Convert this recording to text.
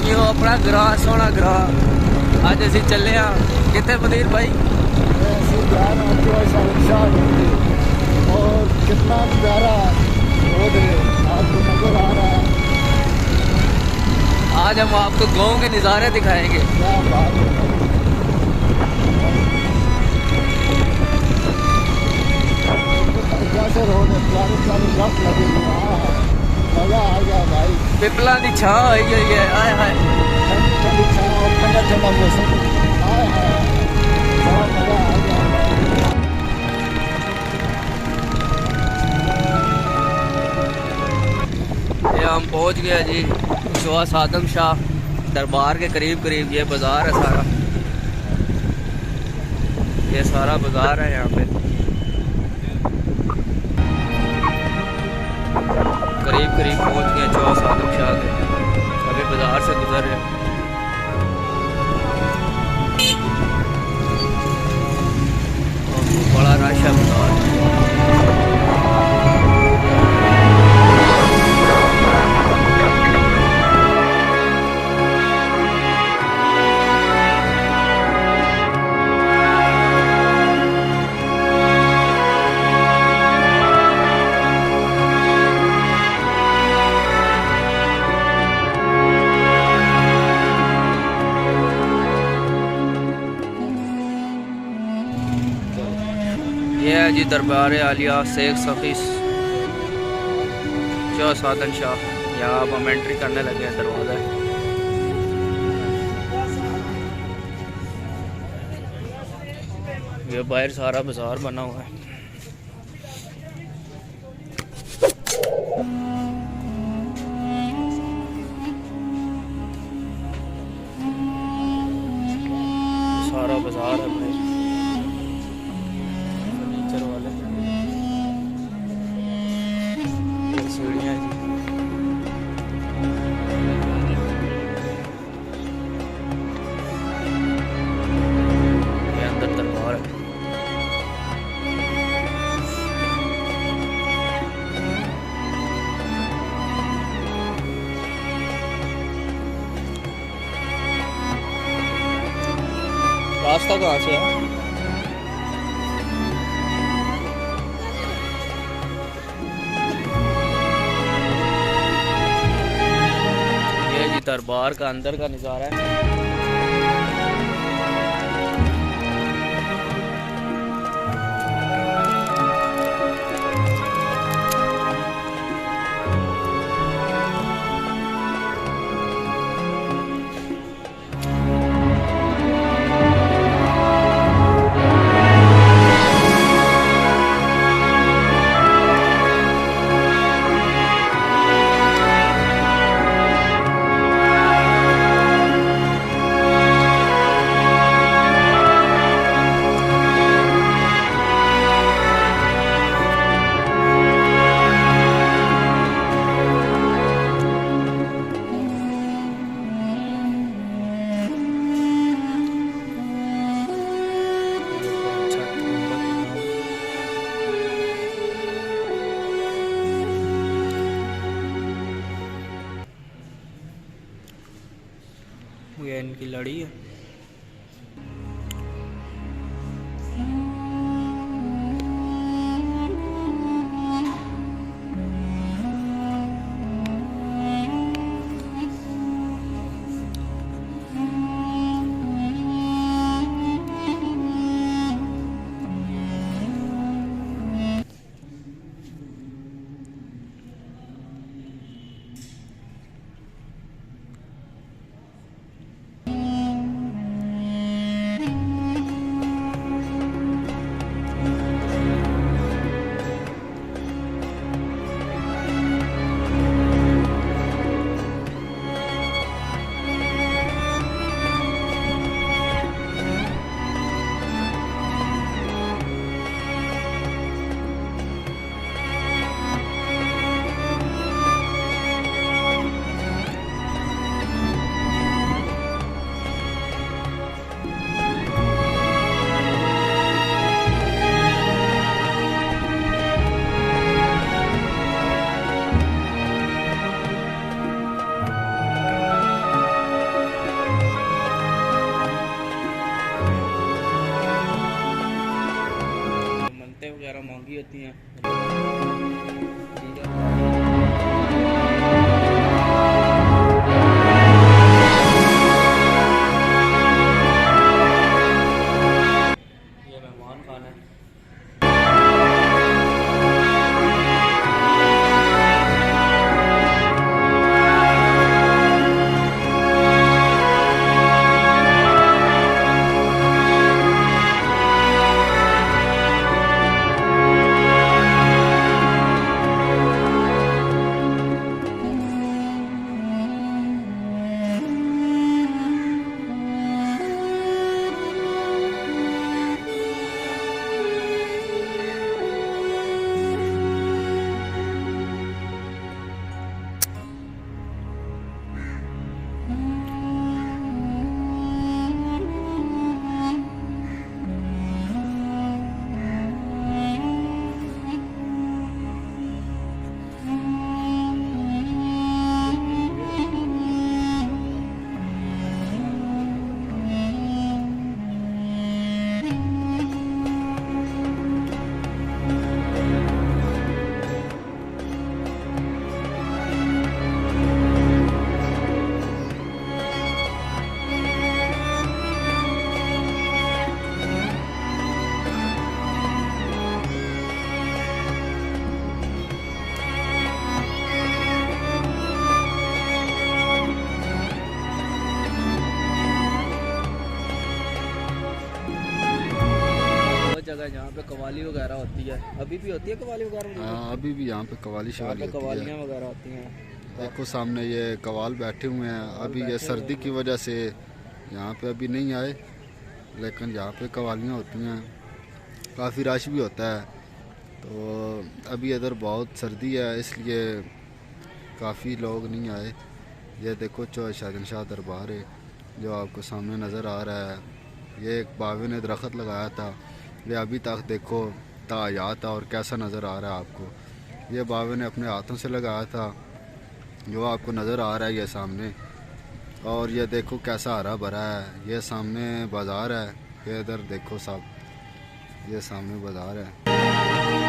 यो अपना ग्रां सोहना ग्रां अज असी चले कितने मदीर भाई और कितना प्यारा रोड है आपको नजर आ रहा है। आज हम आपको गांव के नज़ारे दिखाएंगे। क्या बात है, कैसे रोड है, प्यारे प्यारे रफ लगे हुए हैं। मजा आ गया भाई। पिपला की छां हुई हुई है। आए हाय ठंडी छां और ठंडा ठंडा मौसम। आए हाय बड़ा मजा आ गया। ये हम पहुंच गए जी शवास आदम शाह दरबार के करीब करीब। ये बाज़ार है सारा, ये सारा बाज़ार है यहाँ पे। करीब करीब पहुंच गए शवास आदम शाह के। अभी बाज़ार से गुजर रहे हैं। बड़ा रश है बाज़ार। ये है जी दरबार आलिया शेख सफ़ी शाह सादन शाह। यहाँ अब हम एंट्री करने लगे हैं। दरवाज़ा है ये, बाहर सारा बाजार बना हुआ है। सारा बाजार है भाई। सीढ़ियाँ जी, ये अंदर दरबार है। रास्ता कहाँ से है? दरबार का अंदर का नज़ारा है। ये इनकी लड़ी है। होती हैं। ठीक है। ये मेहमान खाना है। जगह जहाँ पे कवाली वगैरह होती है, अभी भी होती है कवाली वगैरह? हाँ, अभी भी यहाँ पे कवाली शवाली होती है। कवालियाँ वगैरह होती हैं। देखो सामने ये कवाल बैठे हुए हैं। अभी ये सर्दी की वजह से यहाँ पे अभी नहीं आए, लेकिन यहाँ पे कवालियाँ होती हैं, काफ़ी रश भी होता है। तो अभी इधर बहुत सर्दी है, इसलिए काफ़ी लोग नहीं आए। ये देखो जो शहंशाह दरबार है जो आपको सामने नज़र आ रहा है, ये एक बावे ने दरख्त लगाया था, ये अभी तक देखो तायात था और कैसा नज़र आ रहा है आपको। ये बावे ने अपने हाथों से लगाया था, जो आपको नज़र आ रहा है ये सामने। और ये देखो कैसा हरा भरा है। ये सामने बाज़ार है, ये इधर देखो सब, ये सामने बाज़ार है।